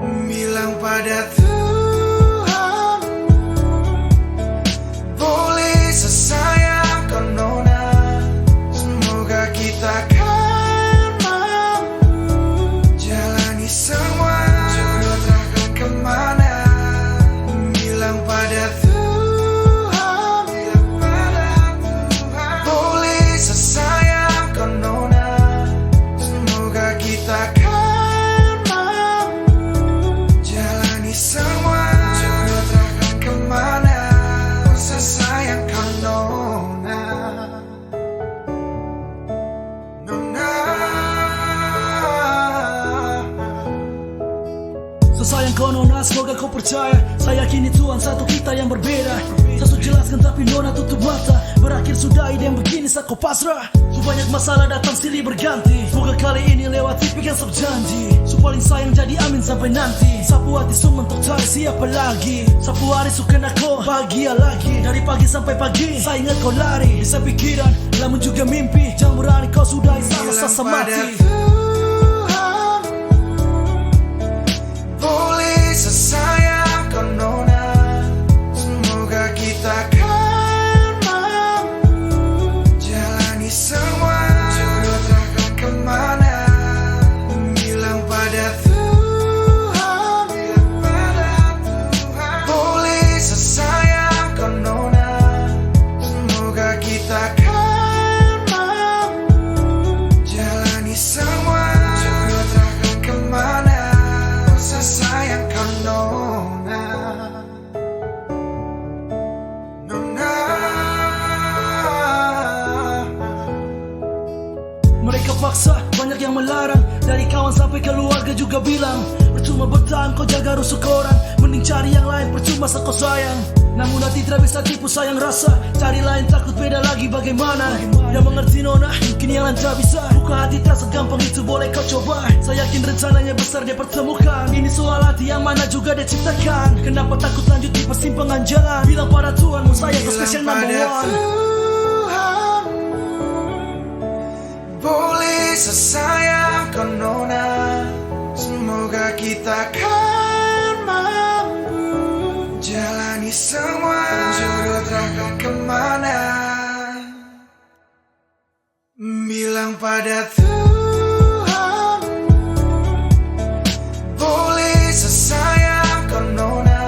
Bilang pada Tuhan, boleh sesayang kau nona, semoga kita kan mampu jalani semua jodoh takkan kemana. Bilang pada Tuhan, boleh sesayang kau nona, semoga kita kan mampu jalani semua jodoh takkan kemana. Sesayang kau nona, nona. Sesayang kau nona, semoga kau percaya. Saya yakin Tuhan satu kita yang berbeda. Saya sudah jelaskan tapi nona tutup mata. Berakhir sudah ide yang begini saat kau pasrah. Banyak masalah datang silih berganti. Semoga kali ini lewat tipik yang janji. Su paling sayang jadi amin sampai nanti. Sapu hati su mentok cari siapa lagi. Sapu hari su kena kau bahagia lagi. Dari pagi sampai pagi saya ingat kau lari. Bisa pikiran namun juga mimpi. Jangan berani kau sudahi sama sasa mati. Tuhan, boleh sesayang kau nona, semoga kita kan mampu jalani semua jodoh takkan kemana. Bilang pada Tuhan, boleh sesayang kau nona, semoga kita kan mampu jalani semua jodoh takkan kemana. Sesayang kau nona, nona. Mereka paksa, banyak yang melarang. Dari kawan sampai keluarga juga bilang percuma bertahan kau jaga rusuk orang. Mending cari yang lain percuma kau sayang. Namun hati tidak bisa tipu sayang rasa. Cari lain takut beda lagi bagaimana. Yang mengerti nona, mungkin yang lain tak bisa. Buka hati terasa gampang itu boleh kau coba. Saya yakin rencananya besar dia pertemukan. Ini soal hati yang mana juga dia ciptakan. Kenapa takut lanjut di persimpangan jalan. Bilang pada Tuhan mau saya kau spesial number one. Tuhan, boleh sesayang kau nona, semoga kita kan mampu jalani semua jodoh takkan kemana. Bilang pada Tuhan, boleh sesayang kau nona,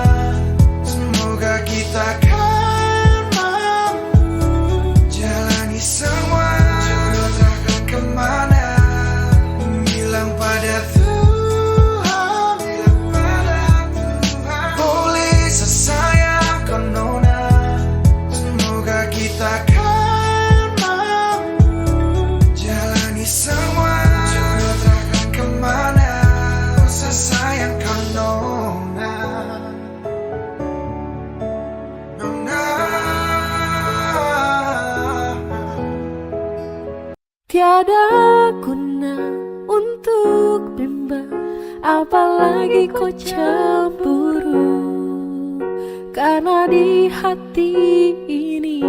semoga kita kan mampu jalani semua jodoh takkan kemana. Bilang pada Tuhan, boleh sesayang kau nona, semoga kita kan mampu jalani semua jodoh takkan kemana. Sesayang kau nona, nona. Tiada guna untuk bimbang, apalagi kau cemburu. Karena di hati ini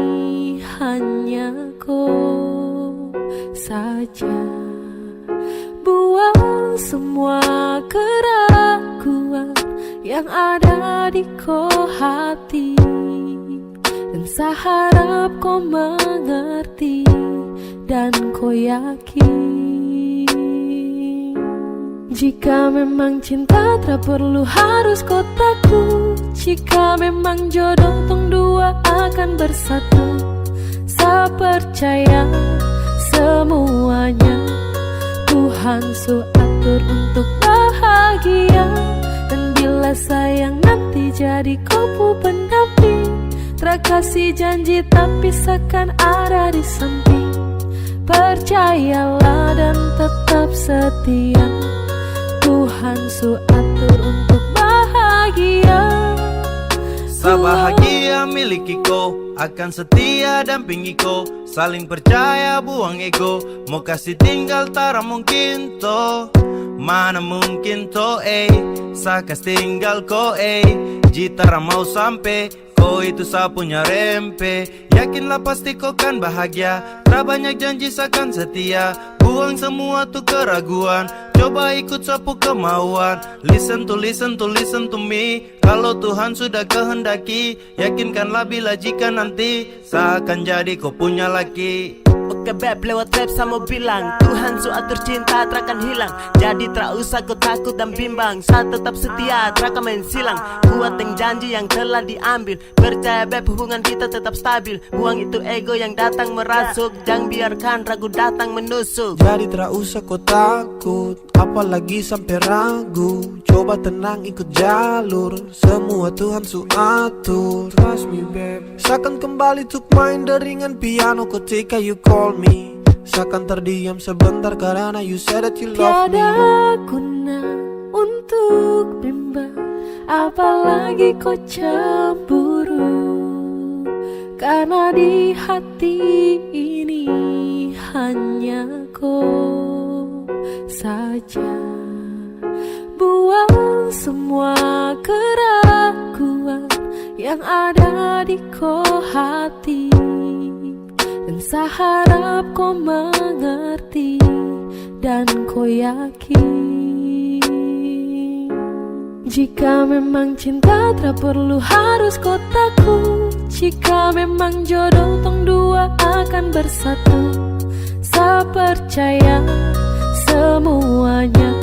hanya kau saja. Buang semua keraguan yang ada di kau hati, dan saya harap kau mengerti dan kau yakin. Jika memang cinta tak perlu harus kau takut. Jika memang jodoh tong dua akan bersatu. Saya percaya semuanya Tuhan su atur untuk bahagia. Dan bila sayang nanti jadi kau pendamping, terkasih janji tapi seakan ada di samping. Percayalah dan tetap setia, Tuhan su atur untuk bahagia. Sabahagia miliki kau, akan setia dampingi kau. Saling percaya buang ego, mau kasih tinggal tara mungkin to. Mana mungkin to sakas tinggal ko Jitara mau sampai, kau itu sa punya rempe. Yakinlah pasti kau kan bahagia, tak banyak janji seakan setia. Buang semua tuh keraguan, coba ikut sapu kemauan. Listen to me. Kalau Tuhan sudah kehendaki, yakinkanlah bila jika nanti seakan jadi kau punya laki. Oke beb, lewat rap sama bilang Tuhan su atur cinta terakan hilang. Jadi tak usah kau takut dan bimbang, saat tetap setia terakan main silang. Buat yang janji yang telah diambil, percaya beb hubungan kita tetap stabil. Buang itu ego yang datang merasuk, jangan biarkan ragu datang menusuk. Jadi tak usah kau takut, apalagi sampai ragu. Coba tenang ikut jalur, semua Tuhan su atur. Trust me babe. Seakan kembali tuk main deringan piano ketika you call me. Seakan terdiam sebentar karena you said that you love me. Tiada guna untuk bimbang, apalagi kau cemburu. Karena di hati ini hanya kau saja. Buang semua keraguan yang ada di kau hati, dan saya harap kau mengerti dan kau yakin. Jika memang cinta tak perlu harus kau takut. Jika memang jodoh tong dua akan bersatu, saya percaya semuanya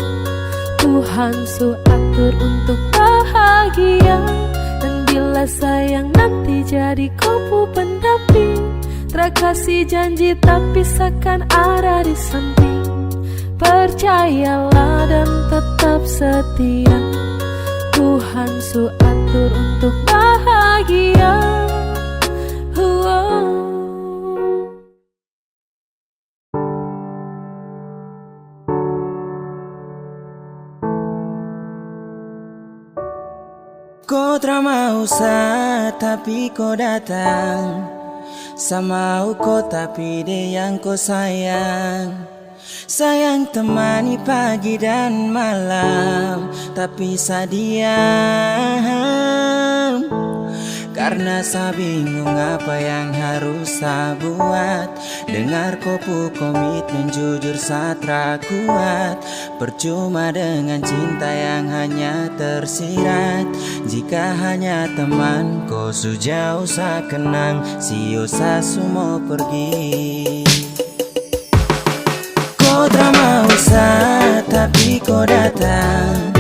Tuhan su atur untuk bahagia. Dan bila sayang nanti jadi kau pendamping, terkasih janji tapi seakan ada di samping. Percayalah dan tetap setia, Tuhan su atur untuk bahagia. Kau tak mau tapi kau datang. Sama kau tapi dia yang kau sayang. Sayang temani pagi dan malam, tapi saya diam. Karena saya bingung apa yang harus saya buat. Dengar kopu komitmen jujur saya tak kuat. Percuma dengan cinta yang hanya tersirat. Jika hanya teman kau sejauh saya kenang, sio saya semua pergi. Kau tak mau tapi kau datang.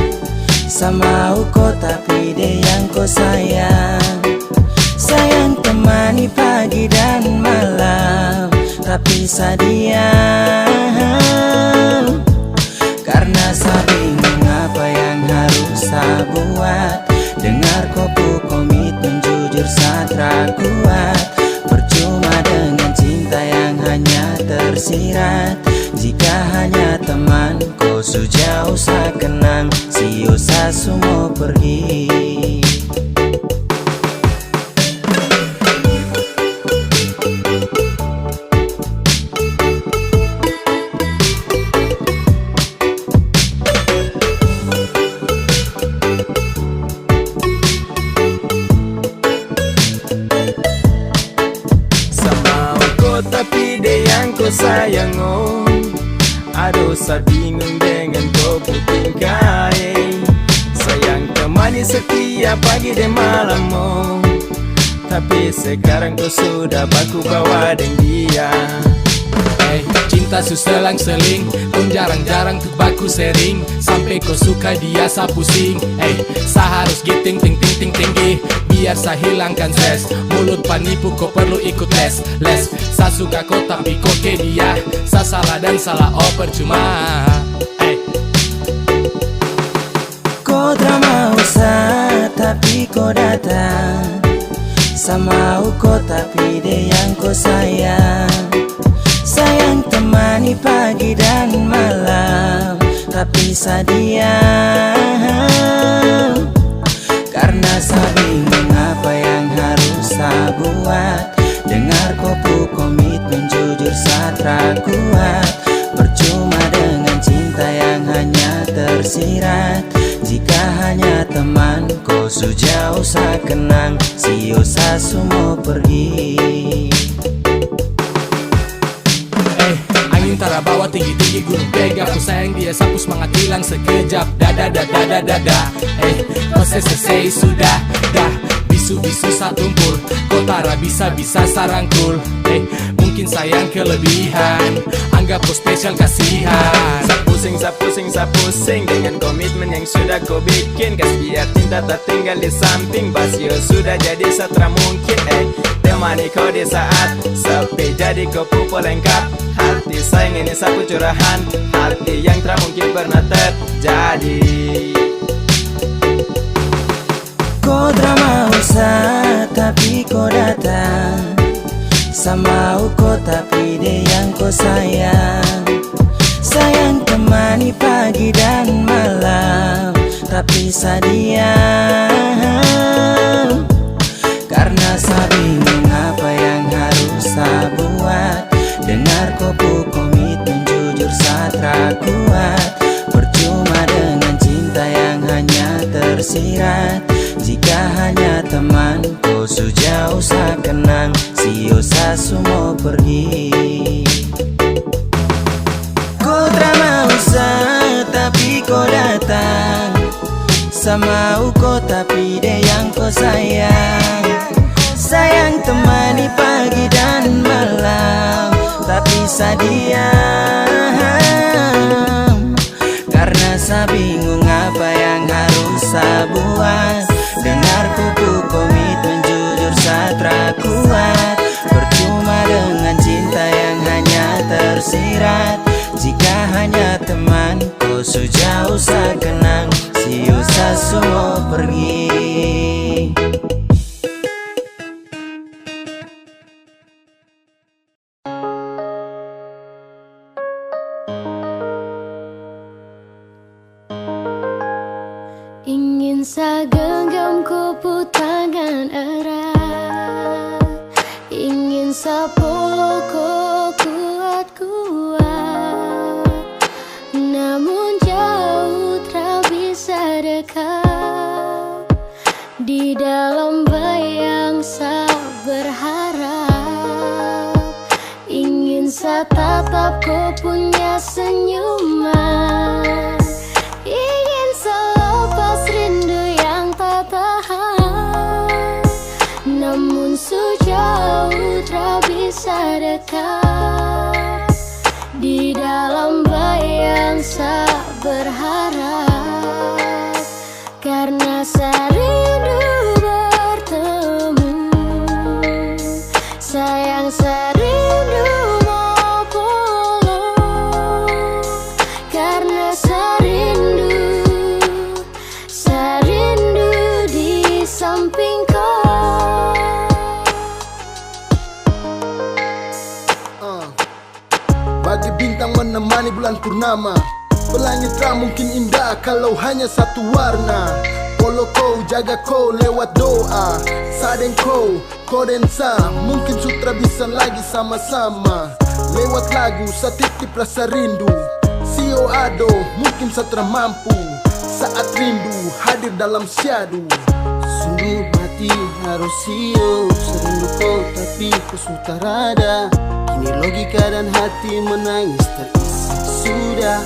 Sama kau tapi dia yang kau sayang. Sayang temani pagi dan malam, tapi saya diam. Karena saya bingung apa yang harus saya buat. Dengar kopu komitmen jujur saya tak kuat. Percuma dengan cinta yang hanya tersirat. Jika hanya teman kau sejauh saya kenang, sio saya semua pergi. Tapi dia yang kau sayang, oh. Aduh saya bingung dengan kau tingkai. Sayang temani setiap pagi dan malam, oh. Tapi sekarang kau sudah baku bawa dengan dia. Cinta su selang-seling, kau jarang-jarang tuh baku sering. Sampai kau suka dia sa pusing. Sa harus giting ting ting ting tinggi, biar sa hilangkan stres. Mulut penipu kau perlu ikut les. Sa suka kau tapi kau ke dia. Sa salah dan salah oh percuma. Kau tak mau tapi kau datang. Sama kau tapi dia yang kau sayang. Sayang temani pagi dan malam, tapi saya diam. Karena saya bingung apa yang harus saya buat. Dengar kopu komitmen jujur saya tak kuat. Percuma dengan cinta yang hanya tersirat. Jika hanya teman kau sejauh saya kenang, sio saya semua pergi. Angin tara bawa tinggi-tinggi gunung pega. Ku sayang dia sapu semangat hilang sekejap. Dada dada dada dada. Kau selesai sudah dah. Bisu-bisu satumpul. Kau tara bisa-bisa sarangkul. Mungkin sayang kelebihan. Anggap kau spesial kasihan. Sapusing dengan komitmen yang sudah kau bikin. Kasih biar cinta tak tinggal di samping. Basio sudah jadi setra mungkin. Temani kau di saat sepi, jadi kau pupuk lengkap. Hati sayang ini sapu curahan. Hati yang tak mungkin pernah terjadi. Kau drama usah tapi kau datang. Sama kau tapi dia yang kau sayang. Sayang temani pagi dan malam, tapi sadiam. Karena saya bingung apa yang harus saya buat. Dengar kopu komitmen jujur satra kuat. Percuma dengan cinta yang hanya tersirat. Jika hanya teman kau sejauh saya kenang. Siosa semua pergi. Kau drama usah tapi kau datang. Sama kau tapi dia yang kau sayang. Sayang temani pagi dan malam, tapi sadiam. Karena saya bingung apa yang harus saya buat. Dengar kupu komitmen jujur satra kuat. Percuma dengan cinta yang hanya tersirat. Jika hanya teman kau sejauh saya kenang. Siosa semua pergi. Ingin saya genggam kupu tangan erat. Ingin saya peluk kuat-kuat. Namun jauh tak bisa dekat. Di dalam bayang saya berharap. Ingin saya tatap kau punya senyuman. Ingin selepas rindu yang tak tahan. Namun sejauh tak bisa dekat. Di dalam bayang saya berharap. Karena saya rindu bertemu. Sayang saya rindu mau pulang. Karena saya rindu di samping kau. Bagi bintang menemani bulan purnama. Pelangi tak mungkin indah kalau hanya satu warna. Polo kau, jaga kau lewat doa. Sadeng kau, dan sa. Mungkin sutra bisa lagi sama-sama. Lewat lagu, satitip rasa rindu. Sio ado, mungkin satra mampu. Saat rindu hadir dalam syadu. Sungguh mati harus sio. Serindu kau tapi kau sudah rada. Kini logika dan hati menangis terisi. Sudah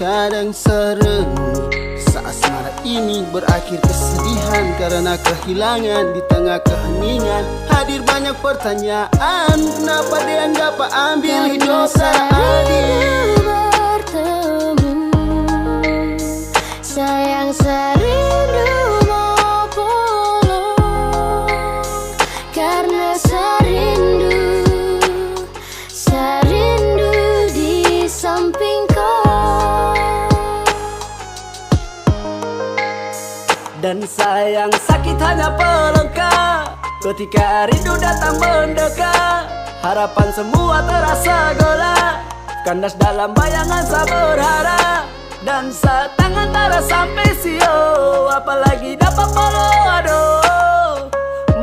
kadang serenung. Saat asmara ini berakhir kesedihan. Karena kehilangan di tengah keheningan. Hadir banyak pertanyaan. Kenapa dianggap ambil hidup tak adil. Bertemu. Sayang saya rindu mau pulang. Karena saya rindu di samping kau. Dan sayang sakit hanya pelengkap ketika rindu datang mendekat. Harapan semua terasa gelap. Kandas dalam bayangan saya berharap. Dan saat tangan tara sampai sio. Apalagi dapat follow aduh.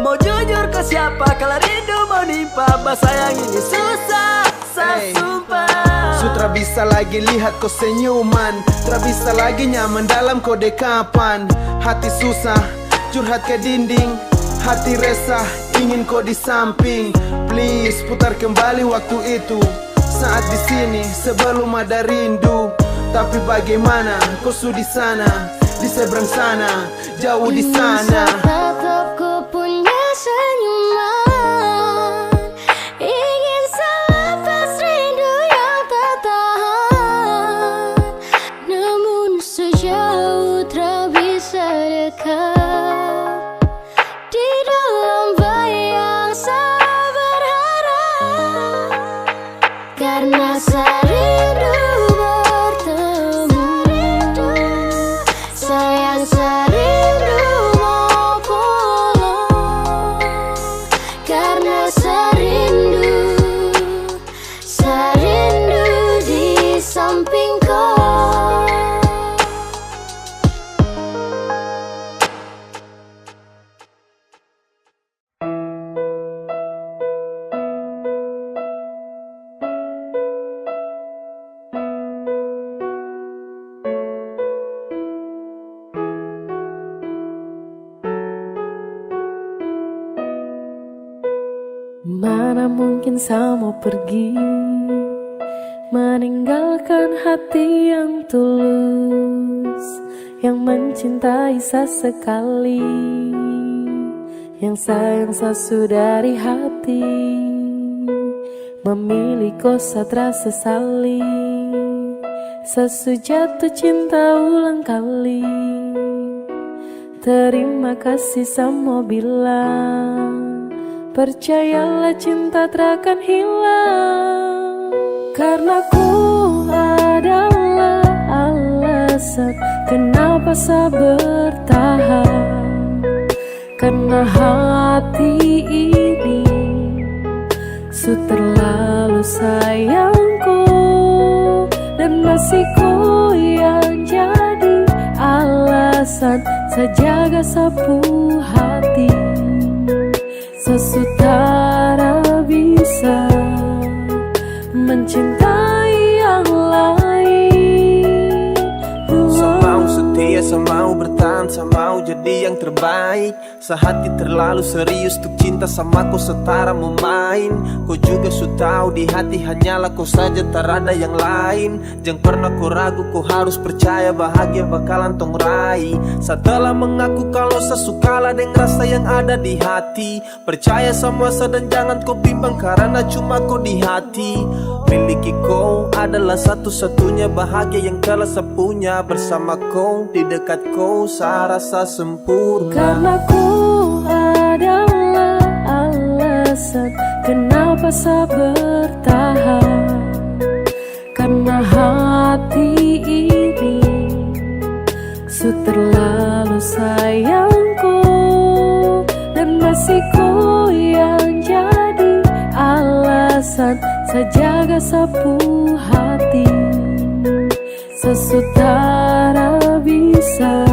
Mau jujur ke siapa kalau rindu menimpa. Bah sayang ini susah, saya sumpah. Sutra bisa lagi lihat kau senyuman. Tra bisa lagi nyaman dalam kau dekapan. Hati susah, curhat ke dinding. Hati resah, ingin kau di samping. Please putar kembali waktu itu. saat di sini sebelum ada rindu. Tapi bagaimana kau di sana, di seberang sana, jauh di sana. Tetap ku punya senyuman, ingin selepas rindu yang tak tahan. Namun sejauh tak bisa dekat, di dalam bayang saya berharap. Karena saya rindu bertemu, sayang saya rindu mau pulang. Karena saya rindu di samping kau. Mana mungkin saya mau pergi, meninggalkan hati yang tulus, yang mencintai sesekali, yang sayang sesudah dari hati. Memilih kau satra sesali, sesujatuh cinta ulang kali. Terima kasih sama bilang, percayalah cinta takkan hilang. Karena ku adalah alasan kenapa saya bertahan. Karena hati ini terlalu sayangku, dan masih ku yang jadi alasan saya jaga sapu hati. Sesutara bisa mencintai yang lain. Saya mau setia, saya mau bertahan, saya mau jadi yang terbaik. Sehati terlalu serius untuk cinta sama kau setara memain. Kau juga sudah tahu di hati hanyalah kau saja, tak ada yang lain. Jangan pernah kau ragu, kau harus percaya bahagia bakalan tong raih. Setelah mengaku kalau saya sukalah dengan rasa yang ada di hati. Percaya sama saya dan jangan kau bimbang karena cuma kau di hati. Miliki kau adalah satu-satunya bahagia yang telah saya punya. Bersama kau, di dekat kau, saya rasa sempurna. Karena ku adalah alasan kenapa saya bertahan. Karena hati ini terlalu sayangku, dan masih ku yang jadi alasan saya jaga sapu hati. Sesutara bisa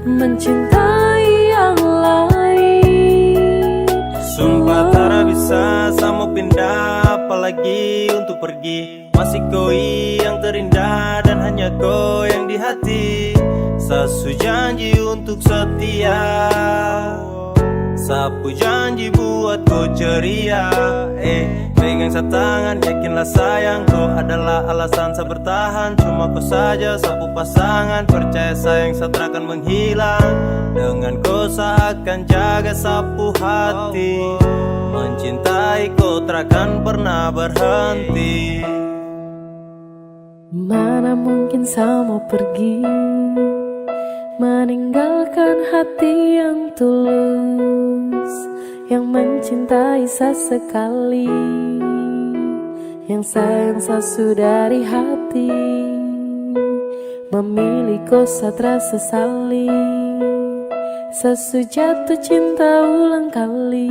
mencintai yang lain. Sumpah tak bisa sama pindah, apalagi untuk pergi. Masih kau yang terindah dan hanya kau yang di hati. Sasu janji untuk setia, sapu janji buat kau ceria. Pegang tangan, yakinlah sayang, kau adalah alasan saya bertahan. Cuma kau saja sapu pasangan, percaya sayang saya takkan menghilang. Dengan kau saya akan jaga sapu hati. Mencintai kau takkan pernah berhenti. Mana mungkin saya mau pergi, meninggalkan hati yang tulus, yang mencintai sesekali, yang sayang sesudah dari hati. Memilih kau satra sesali, sesujatuh cinta ulang kali.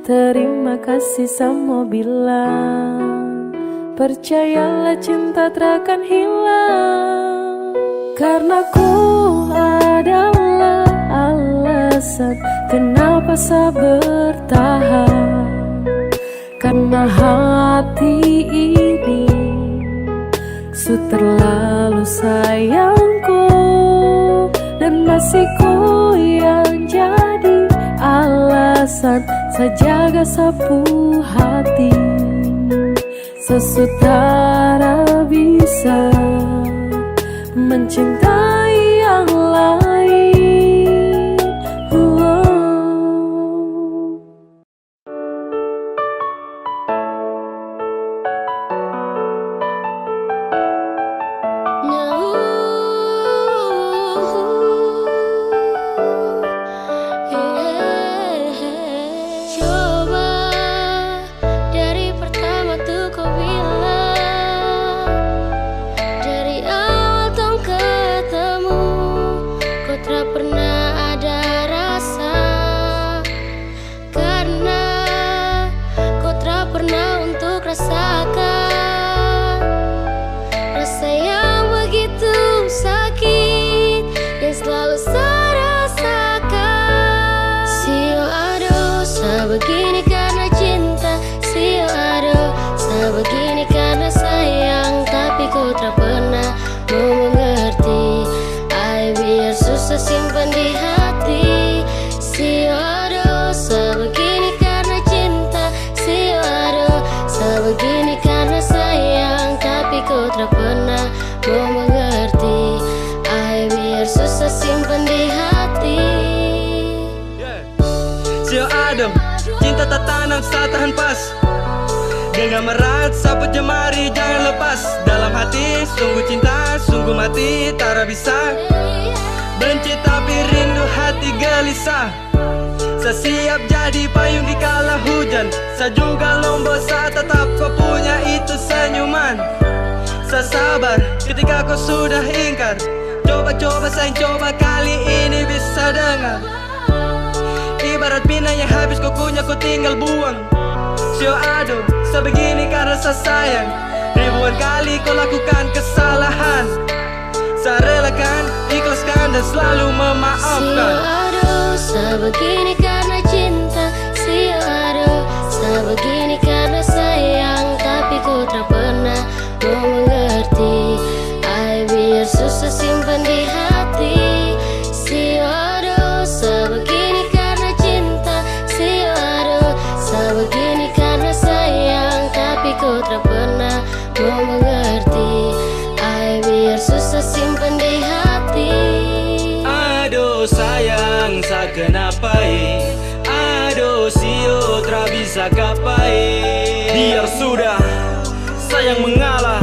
Terima kasih sama bilang, percayalah cinta takkan hilang. Karena ku adalah alasan kenapa saya bertahan. Karena hati ini terlalu sayangku, dan masih ku yang jadi alasan saya jaga sapu hati. sesutara bisa mencintai yang lain. Coba dari pertama tuh kau bilang, dari awal tong ketemu, kau tak pernah ada rasa. Karena kau tak pernah untuk rasakan rasa yang begitu sakit yang selalu saya rasakan. Sio aduh, sebegini karena cinta. Sio aduh, sebegini karena sayang. Tapi kau tak pernah mau mengerti. Ay, biar susah simpan di hati. Sio aduh, sebegini karena cinta. Sio aduh, sebegini karena sayang. Tapi kau tak pernah mau mengerti. Ay, biar susah simpan di hati. Sio adem, cinta tak tanam saat tahan pas. Genggam erat, sapu jemari jangan lepas. Dalam hati, sungguh cinta, sungguh mati. Tak bisa benci tapi rindu hati gelisah. Saya siap jadi payung di kala hujan. Saya juga lombok saat tetap kau punya itu senyuman. Saya sabar ketika kau sudah ingkar. Coba-coba sayang, coba kali ini bisa dengar. Ibarat pina yang habis kau kunyah kau tinggal buang. Sio aduh, sebegini karena saya sayang. Ribuan kali kau lakukan kesalahan. Saya relakan, ikhlaskan dan selalu memaafkan. Sio aduh, sebegini karena cinta. Sio aduh, sebegini karena sayang. Tapi kau tak pernah mau mengerti. Ay, biar susah simpan di hati. Sio aduh, sebegini karena cinta. Sio aduh, sebegini karena sayang. Tapi kau tak pernah mau mengerti. Ay, biar susah simpan di hati. Aduh sayang, sa kenapa aduh sio tra bisa kapai. Biar sudah, sayang mengalah.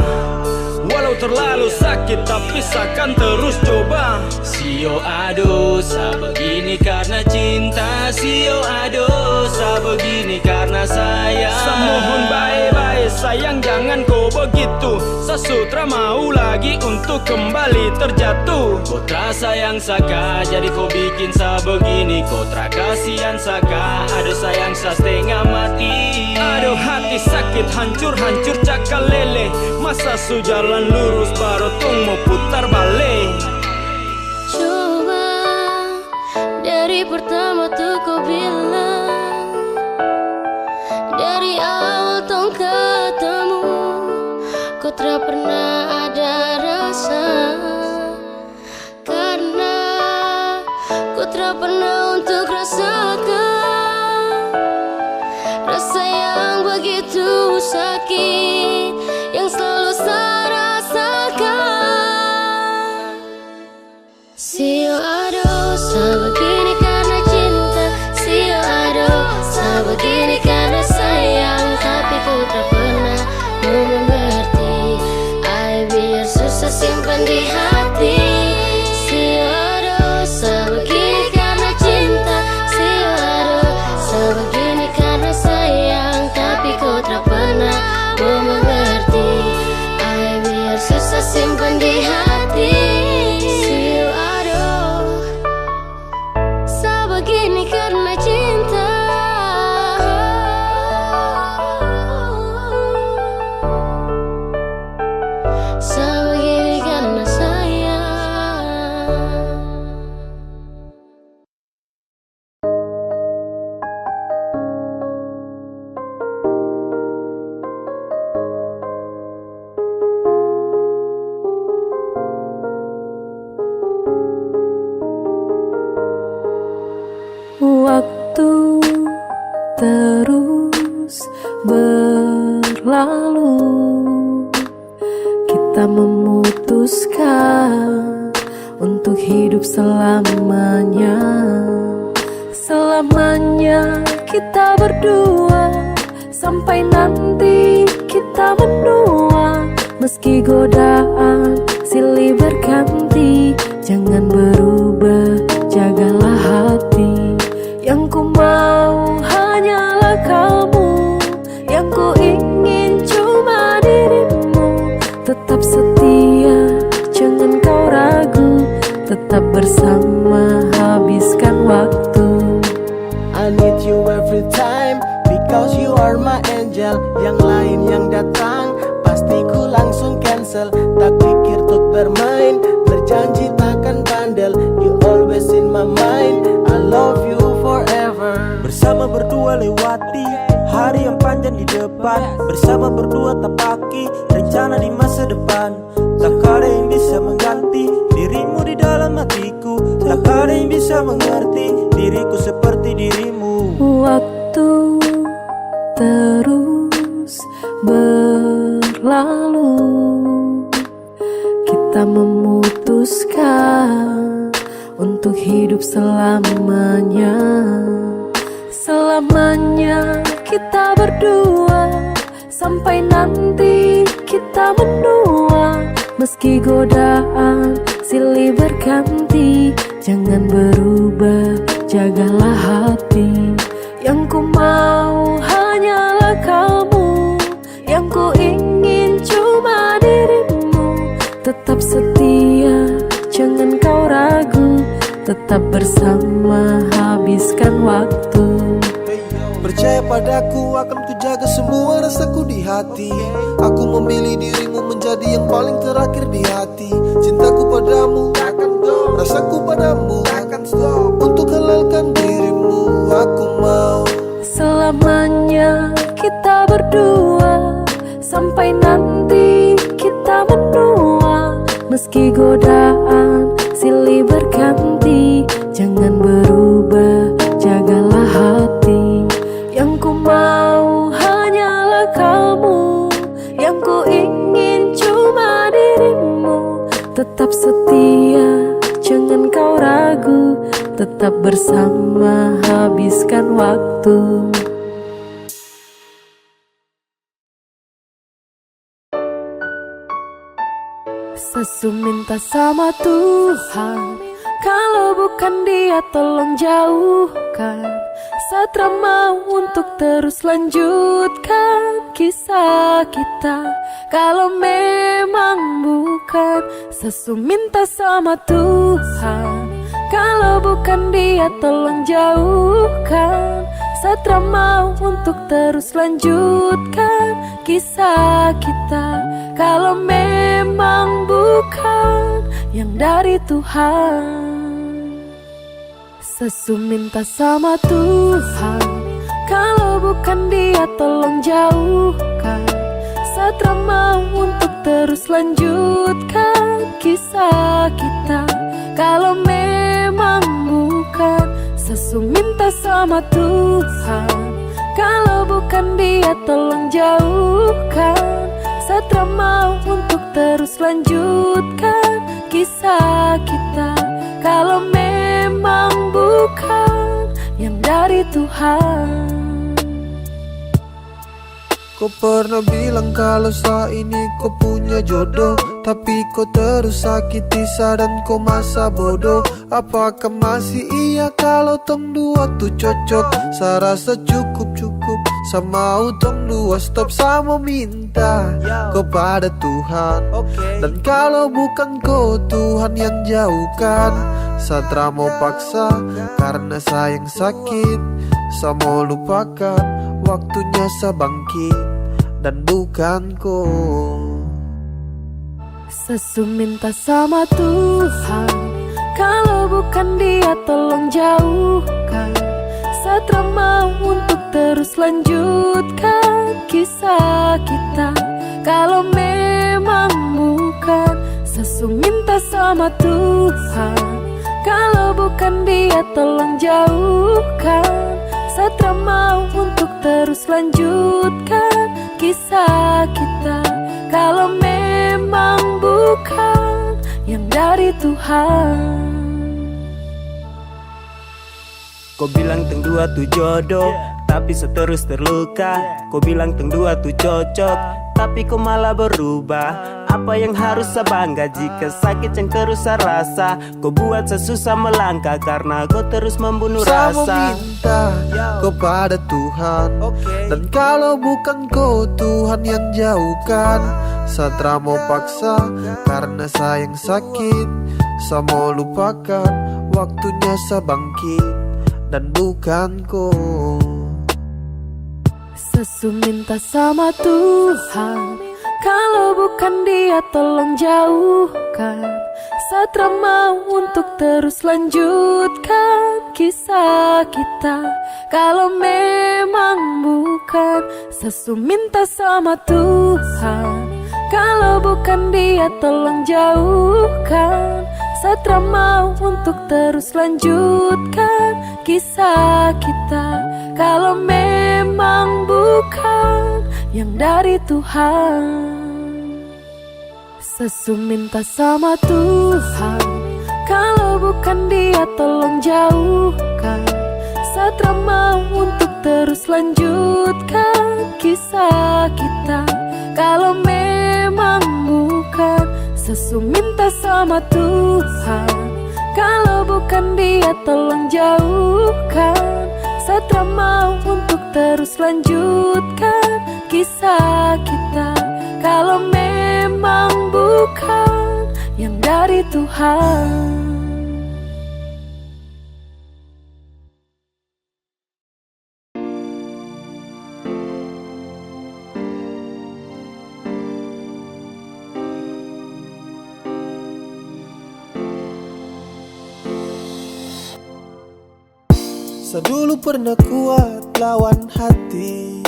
Walau terlalu sakit tapi seakan terus coba. Sio aduh, sa begini karena cinta. Sio aduh, sa begini karena sayang. Sa mohon baik-baik sayang jangan kau begitu. Sa sutra mau lagi untuk kembali terjatuh. Kau tra sayang saka jadi kau bikin sa begini. Kau tra kasihan saka, aduh sayang sa setengah mati. Aduh hati sakit hancur-hancur cakal lele. Masa su jalan lurus baru tung mau putar balik. Coba dari pertama tuh kau bilang, dari awal tong ketemu, kau tak pernah ada rasa. Karena kau tak pernah untuk rasakan rasa yang begitu sakit yang selalu saya rasakan. Sio aduh, sebegini karena cinta. Sio aduh, sebegini karena sayang. Tapi kau tak pernah mau mengerti. Ay, biar susah simpan di hati. Sio aduh, sebegini karena cinta. Sio aduh, sebegini karena sayang. Tapi kau tak pernah mau mengerti. Ay, biar susah simpan di hati. Sio aduh, sebegini karena cinta. Sebegini karena sayang. Waktu terus berlalu, Kita memutuskan untuk hidup selamanya. Selamanya kita berdua, sampai nanti kita menua. Meski godaan silih berganti, jangan berubah, jagalah hati. Yang ku mau hanyalah kamu, yang ku ingin cuma dirimu. Tetap setia, jangan kau ragu, tetap bersama, habiskan waktu. I need you every time, because you are my angel. Yang lain yang datang pasti ku langsung cancel. Tak pikir untuk bermain, berjanji takkan bandel. You always in my mind, I love you forever. Bersama berdua lewati hari yang panjang di depan. Bersama berdua tapaki rencana di masa depan. Tak ada yang bisa mengganti dirimu di dalam hatiku. Tak ada yang bisa mengerti diriku seperti dirimu. Waktu terus berlalu, kita memutuskan untuk hidup selamanya. Selamanya kita berdua, sampai nanti kita menua. Meski godaan silih berganti, jangan berubah, jagalah hati. Yang ku mau hanyalah kamu, yang ku ingin cuma dirimu. Tetap setia, jangan kau ragu, tetap bersama, habiskan waktu. Percaya padaku, akan ku jaga semua rasaku di hati. Aku memilih dirimu menjadi yang paling terakhir di hati. Cintaku padamu takkan stop, rasaku padamu takkan stop. Untuk halalkan dirimu, aku mau selamanya kita berdua, sampai nanti kita menua. Meski godaan silih berganti, jangan berubah, jagalah hati. Yang ku mau hanyalah kamu, yang ku ingin cuma dirimu. Tetap setia, jangan kau ragu, tetap bersama, habiskan waktu. Sesu minta sama Tuhan, kalau bukan Dia tolong jauhkan. Satra mau untuk terus lanjutkan kisah kita. Kalau memang bukan, Sesu minta sama Tuhan, kalau bukan Dia tolong jauhkan. Satra mau untuk terus lanjutkan kisah kita. Kalau memang bukan yang dari Tuhan. Sesu minta sama Tuhan, kalau bukan Dia tolong jauhkan. Satra mau untuk terus lanjutkan kisah kita. Kalau memang bukan, Sesu minta sama Tuhan, kalau bukan Dia tolong jauhkan. Satra mau untuk terus lanjutkan kisah kita. Kalau memang bukan yang dari Tuhan. Kau pernah bilang kalau saat ini kau punya jodoh, tapi kau terus sakiti dan kau masa bodoh. Apakah masih iya kalau tong dua tuh cocok? Saya rasa cukup sama utong dua stop sama minta kepada Tuhan. Dan kalau bukan kau Tuhan yang jauhkan, Satra mau paksa karena sayang sakit. Saya mau lupakan, waktunya saya bangkit dan bukan kau. Sesu minta sama Tuhan, kalau bukan Dia tolong jauhkan. Satra mau untuk terus lanjutkan kisah kita. Kalau memang bukan, Sesu minta sama Tuhan, kalau bukan Dia tolong jauhkan. Satra mau untuk terus lanjutkan kisah kita. Kalau memang memang bukan yang dari Tuhan. Kau bilang teng dua tu jodoh, tapi seterus terluka. Kau bilang teng dua tu cocok, tapi kau malah berubah. Apa yang harus saya bangga jika sakit yang terus saya rasa? Kau buat saya susah melangkah karena kau terus membunuh Saya rasa. meminta kepada Tuhan, dan kalau bukan kau Tuhan yang jauhkan. Saya mau paksa karena sayang sakit. Saya mau lupakan, waktunya saya bangkit, dan bukan kau. Sesu minta sama Tuhan, kalau bukan Dia tolong jauhkan. Satra mau untuk terus lanjutkan kisah kita. Kalau memang bukan, Sesu minta sama Tuhan, kalau bukan Dia tolong jauhkan. Satra mau untuk terus lanjutkan kisah kita. Kalau memang bukan yang dari Tuhan. Sesu minta sama Tuhan, kalau bukan Dia tolong jauhkan. Satra mau untuk terus lanjutkan kisah kita. Kalau memang bukan, Sesu minta sama Tuhan, kalau bukan Dia tolong jauhkan. Satra mau untuk terus lanjutkan kisah kita. Kalau memang bukan yang dari Tuhan. Saya dulu pernah kuat lawan hati,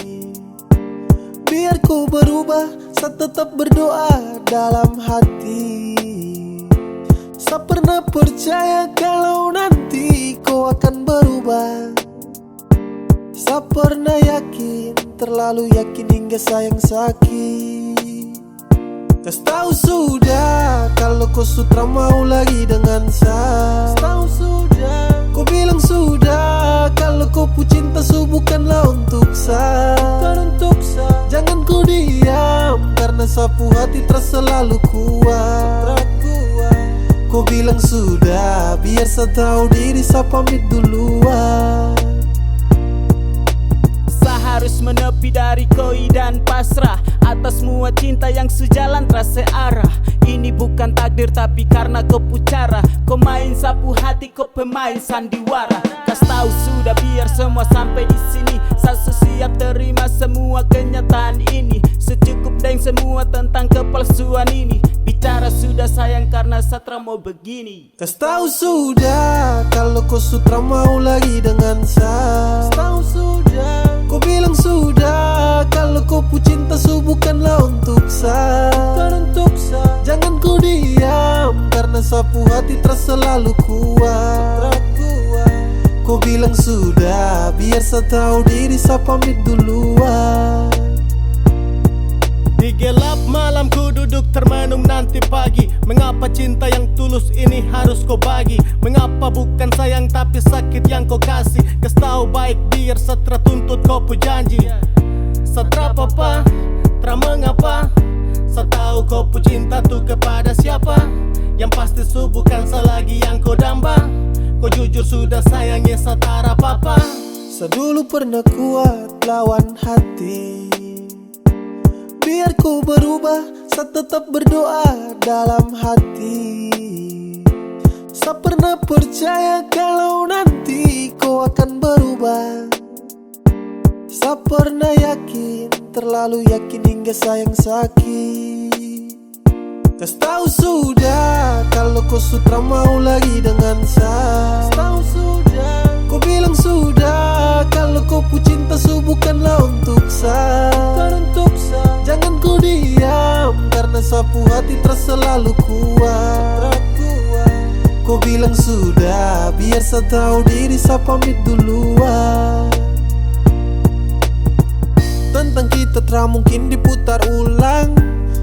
biar ku berubah, saya tetap berdoa dalam hati. Saya pernah percaya kalau nanti kau akan berubah. Saya pernah yakin, terlalu yakin hingga sayang sakit. Kasih tahu sudah kalau kau sutra mau lagi dengan saya. Tahu sudah, kau bilang sudah kalau kau pu cinta bukanlah untuk saya. Jangan kau diam karena sapu hati terasa selalu kuat. Kau bilang sudah, biar saya tahu diri, saya pamit duluan. Harus menepi dari koi dan pasrah atas semua cinta yang sejalan terasa arah. Ini bukan takdir tapi karena kau pucara. Kau main sapu hati, kau pemain sandiwara. Kas tahu sudah biar semua sampai di sini. Saya siap terima semua kenyataan ini. Secukup dengan semua tentang kepalsuan ini. Bicara sudah sayang karena Satra mau begini. Kas tahu sudah kalau kau sutra mau lagi dengan saya. Tahu sudah, kau bilang sudah kalau kau pu cinta bukanlah untuk saya. Jangan kau diam karena sapu hati terasa selalu kuat. Kau bilang sudah, biar saya tahu diri, saya pamit duluan. Di gelap malam ku duduk termenung nanti pagi. Mengapa cinta yang tulus ini harus kau bagi? Mengapa bukan sayang tapi sakit yang kau kasih? Kas tahu baik biar Satra tuntut kau pu janji. Satra apa, tra mengapa? Saya tahu kau pu cinta tuh kepada siapa? Yang pasti bukan saya lagi yang kau damba. Kau jujur sudah sayangnya Satara papa. Saya dulu pernah kuat lawan hati, biar ku berubah, saya tetap berdoa dalam hati. Saya pernah percaya kalau nanti kau akan berubah. Saya pernah yakin, terlalu yakin hingga sayang sakit. Kas tahu sudah kalau kau sutra mau lagi dengan saya. Tahu sudah, kau bilang sudah kalau kau pu cinta bukanlah untuk saya. Jangan kau diam karena sapu hati terasa selalu kuat. Kau bilang sudah, biar saya tahu diri, saya pamit duluan. Tentang kita tak mungkin diputar ulang.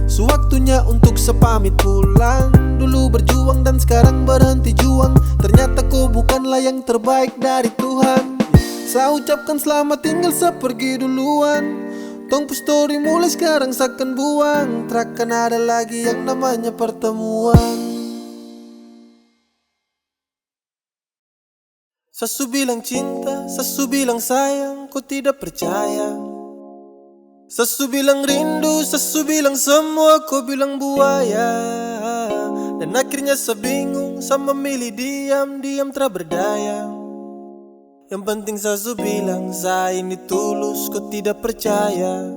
Sewaktunya untuk sepamit pulang. Dulu berjuang dan sekarang berhenti juang. Ternyata kau bukanlah yang terbaik dari Tuhan. Saya ucapkan selamat tinggal, saya pergi duluan. Tongpu story mulai sekarang seakan buang. Takkan ada lagi yang namanya pertemuan. Sasu bilang cinta, sasu bilang sayang, kau tidak percaya. Sasu bilang rindu, sasu bilang semua, kau bilang buaya. Dan akhirnya saya bingung, saya memilih diam tak berdaya. Yang penting sasu bilang saya ini tulus, kau tidak percaya.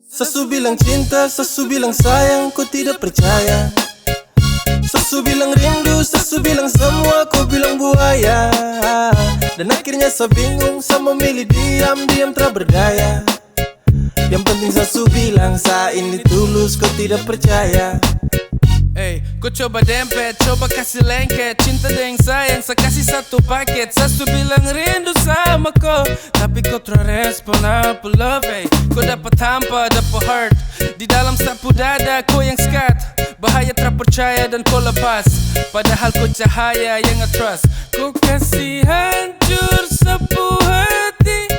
Sasu bilang cinta, sasu bilang sayang, kau tidak percaya. Sasu bilang rindu, sasu bilang semua, kau bilang buaya. Dan akhirnya saya bingung, saya memilih diam tak berdaya. Yang penting sasu bilang saya ini tulus, kau tidak percaya. Hey, kau coba dempet, coba kasih lengket. Cinta dengan sayang, saya kasih satu paket. Sasu bilang rindu sama kau, tapi kau terrespon apa love. Hey, kau dapat hampa, dapat hurt. Di dalam sapu dada, kau yang skat. Bahaya terpercaya dan kau lepas. Padahal kau cahaya yang nge-trust. Kau kasih hancur sapu hati.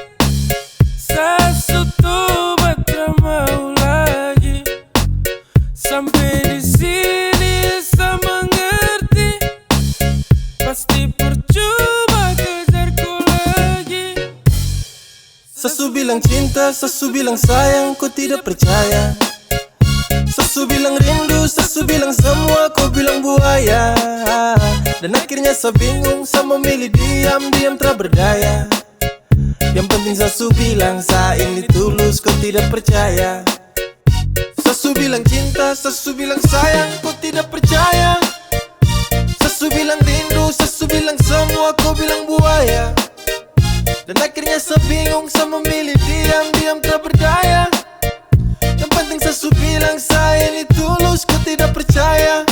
Sasu tuh batra mau lagi. Sampai di sini saya mengerti. Pasti percuma kejarku lagi. Sasu bilang cinta, sasu bilang sayang, kau tidak percaya. Sasu bilang rindu, sasu bilang semua, kau bilang buaya. Dan akhirnya saya bingung, saya memilih diam tak berdaya. Yang penting sasu bilang saya ini tulus, kau tidak percaya. Sasu bilang cinta, sasu bilang sayang, kau tidak percaya. Sasu bilang rindu, sasu bilang semua, kau bilang buaya. Dan akhirnya saya bingung, saya memilih diam tak berdaya. Yang penting sasu bilang saya ini tulus, kau tidak percaya.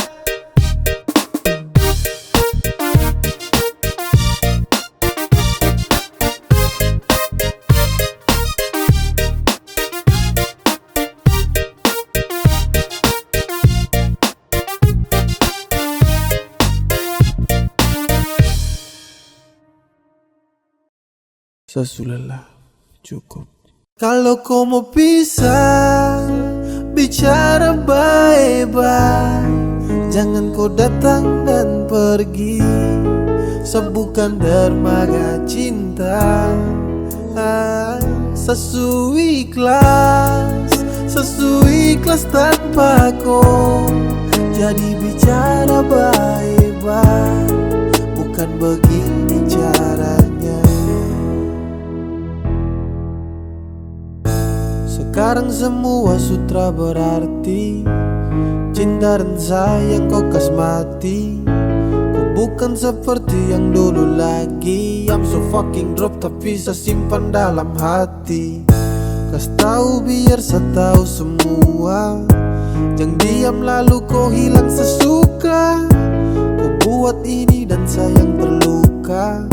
Sasu lelah, cukup. Kalau kau mau pisah, bicara baik-baik. Jangan kau datang dan pergi. Sebukan dermaga cinta. Sasu ikhlas tanpa kau. Jadi bicara baik-baik. Bukan begini caranya. Sekarang semua sutra berarti. Cinta dan sayang kau kasmati. Kau bukan seperti yang dulu lagi. I'm so fucking drop tapi saya simpan dalam hati. Kas tahu biar saya tahu semua. Jangan diam lalu kau hilang sesuka. Kau buat ini dan sayang terluka.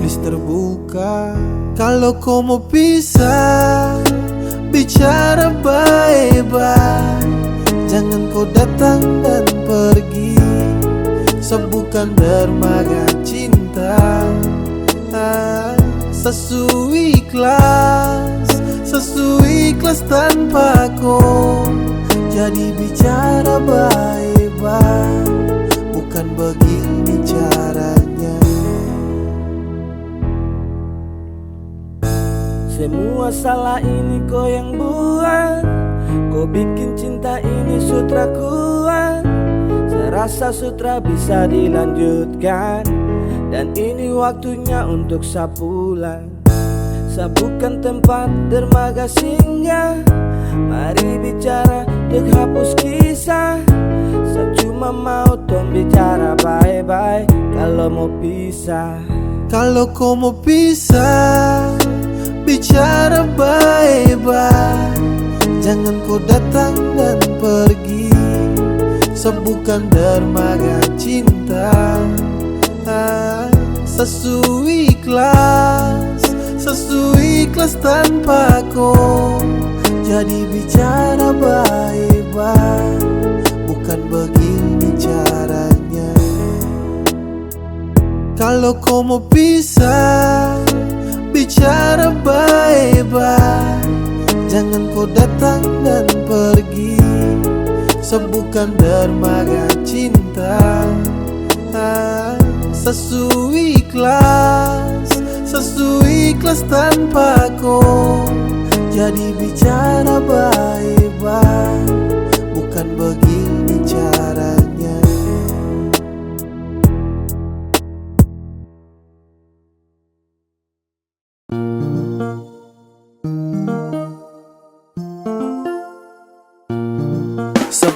Please terbuka. Kalau kau mau pisah, bicara baik-baik. Jangan kau datang dan pergi. Sebukan dermaga cinta. Sasu ikhlas tanpa kau. Jadi bicara baik-baik. Bukan begini caranya. Semua salah ini kau yang buat. Kau bikin cinta ini sutra kuat. Saya rasa sutra bisa dilanjutkan. Dan ini waktunya untuk saya pulang. Saya bukan tempat dermaga singgah. Mari bicara untuk hapus kisah. Saya cuma mau tong bicara baik-baik. Kalau mau pisah. Kalau kau mau pisah, bicara baik-baik. Jangan kau datang dan pergi. Sebukan dermaga cinta. Sasu ikhlas tanpa kau. Jadi bicara baik-baik. baik-baik, bukan begini caranya. Kalau kau mau pisah, bicara baik-baik, jangan kau datang dan pergi sebukan dermaga cinta. Sesuai ikhlas tanpa kau. Jadi bicara baik-baik, bukan begini caranya.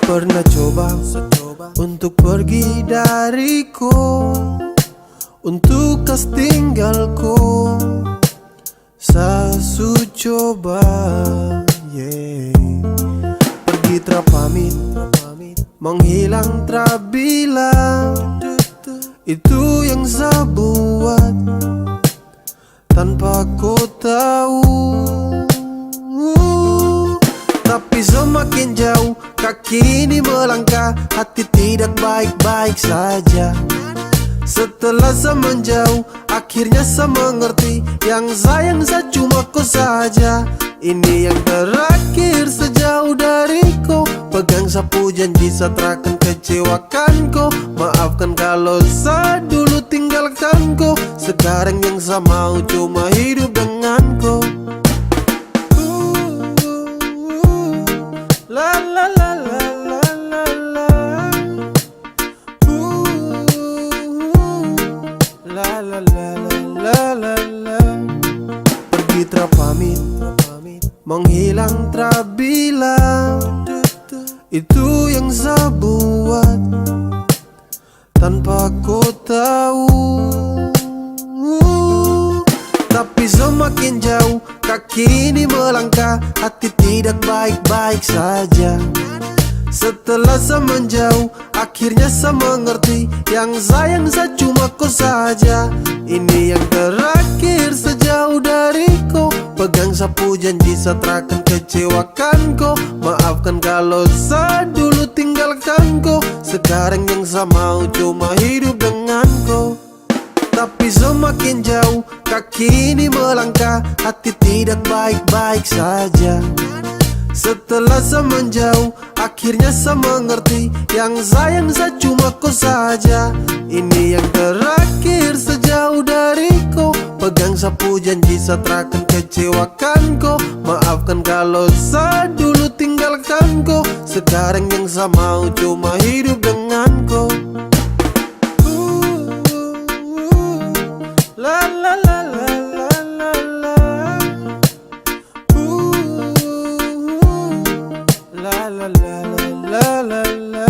Pernah coba untuk pergi dariku, untuk kas tinggalku. Sasu coba, pergi terpamit, menghilang terbilang. Itu yang saya buat tanpa kau tahu. Tapi semakin jauh kaki ini melangkah, hati tidak baik-baik saja. Setelah saya menjauh, akhirnya saya mengerti, yang sayang saya cuma kau saja. Ini yang terakhir sejauh dariku. Pegang sapu janji saya takkan kecewakan kau. Maafkan kalau saya dulu tinggalkan kau. Sekarang yang saya mau cuma hidup dengan kau. La la la la la la la. La la la la la la. Pergi terpamit, menghilang terbilang. Itu yang saya buat tanpa kau tahu. Tapi semakin jauh kaki ini melangkah, hati tidak baik-baik saja. Setelah saya menjauh, akhirnya saya mengerti, yang sayang saya cuma kau saja. Ini yang terakhir sejauh dariku. Pegang sapu janji saya takkan kecewakan kau. Maafkan kalau saya dulu tinggalkan kau. Sekarang yang saya mau cuma hidup dengan kau. Tapi semakin jauh kaki ini melangkah, hati tidak baik-baik saja. Setelah saya menjauh, akhirnya saya mengerti, yang sayang saya cuma kau saja. Ini yang terakhir sejauh dariku. Pegang sapu janji saya takkan kecewakan kau. Maafkan kalau saya dulu tinggalkan kau. Sekarang yang saya mau cuma hidup dengan kau. La la la la la la la. La la la la la la.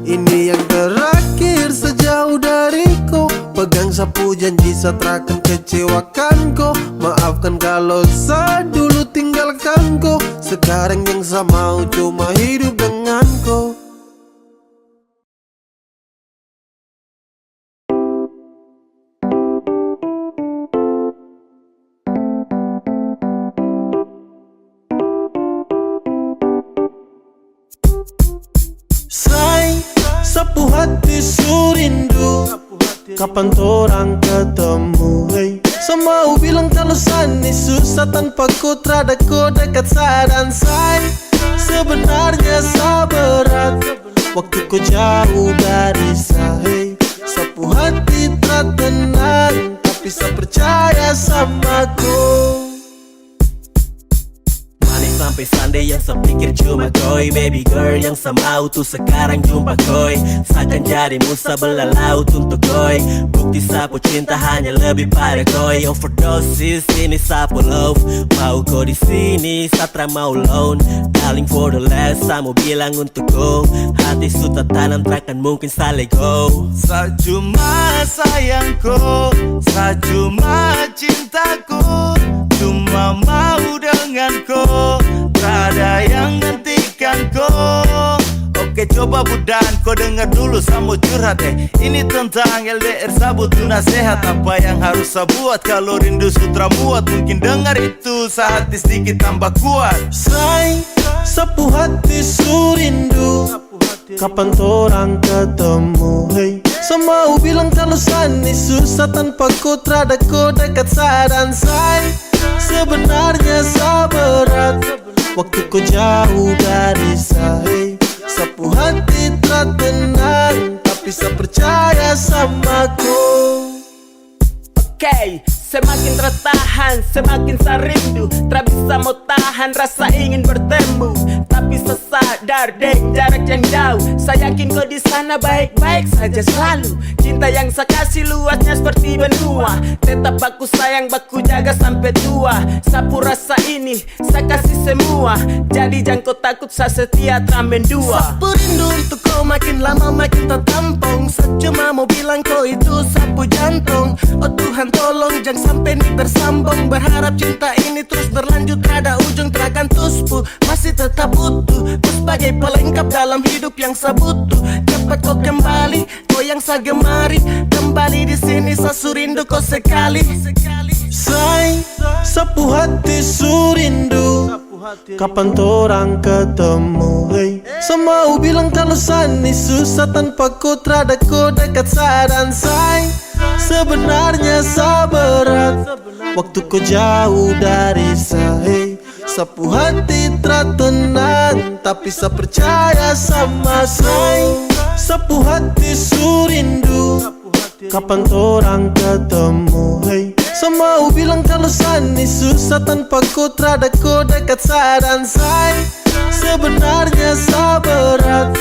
Ini yang terakhir sejauh dariku. Pegang sapu janji saya takkan kecewakan kau. Maafkan kalau saya dulu tinggalkan kau. Sekarang yang saya mau cuma hidup dengan kau. Sapu hati surindu, kapan torang ketemu, hey. Semau bilang kalau sani susah tanpa kau, terada kau dekat saya dan saya. Sebenarnya saya berat waktu kau jauh dari saya, hey. Sapu hati tak tenang, tapi saya percaya sama kau. Sampai Sunday yang saya pikir cuma koi. Baby girl yang saya mau tuh sekarang jumpa koi. Seakan jadi musa belah laut untuk koi. Bukti sapu cinta hanya lebih pada koi. Overdosis ini sapu love. Mau kau di sini satra mau loan. Darling for the last saya mau bilang untuk kau. Hati sudah tanam takkan mungkin saya let go. Saya cuma sayangku, saya cuma cintaku, cuma mau denganku. Tak ada yang hentikan kau. Oke Oke coba budan, kau dengar dulu saya mau curhat Ini tentang LDR sabut tu nasihat. Apa yang harus saya buat kalau rindu sutra muat? Mungkin dengar itu saat sedikit tambah kuat. Say, sapu hati surindu, kapan torang ketemu, hey. Semau bilang kalau sani susah tanpa kau terada kau dekat sadan. Say, sebenarnya sabarat waktu kau jauh dari saya. Sapu hati tak tenang, tapi saya percaya sama kau. Oke, semakin tertahan, semakin saya rindu. Tak bisa mau tahan rasa ingin bertemu. Tapi saya sadar deng jarak yang jauh. Saya yakin kau di sana baik-baik saja selalu. Cinta yang saya kasih luasnya seperti benua. Tetap aku sayang, baku jaga sampai tua. Sapu rasa ini, saya kasih semua. Jadi jangan kau takut, saya setia tramen dua. Sapu rindu untuk kau makin lama makin tertampung. Saya cuma mau bilang kau itu sapu jantung. Oh Tuhan tolong jangan sampai ini bersambung. Berharap cinta ini terus berlanjut, ada ujung terakan tuspu. Masih tetap butuh kau sebagai pelengkap dalam hidup yang saya butuh. Cepat kau kembali, kau yang saya gemari. Kembali di sini saya surindu kau sekali. Say, sapu hati surindu, kapan torang ketemu, hey. Semau bilang kalau sani susah tanpa kau terada kau dekat sadan. Say, sebenarnya sabarat waktu kau jauh dari saya. Sapu hati tak tenang, tapi saya percaya sama saya. Sapu hati surindu, kapan torang ketemu, hey. Semau bilang kalau sani susah tanpa kau terada kau dekat sadan. Say, sebenarnya sabarat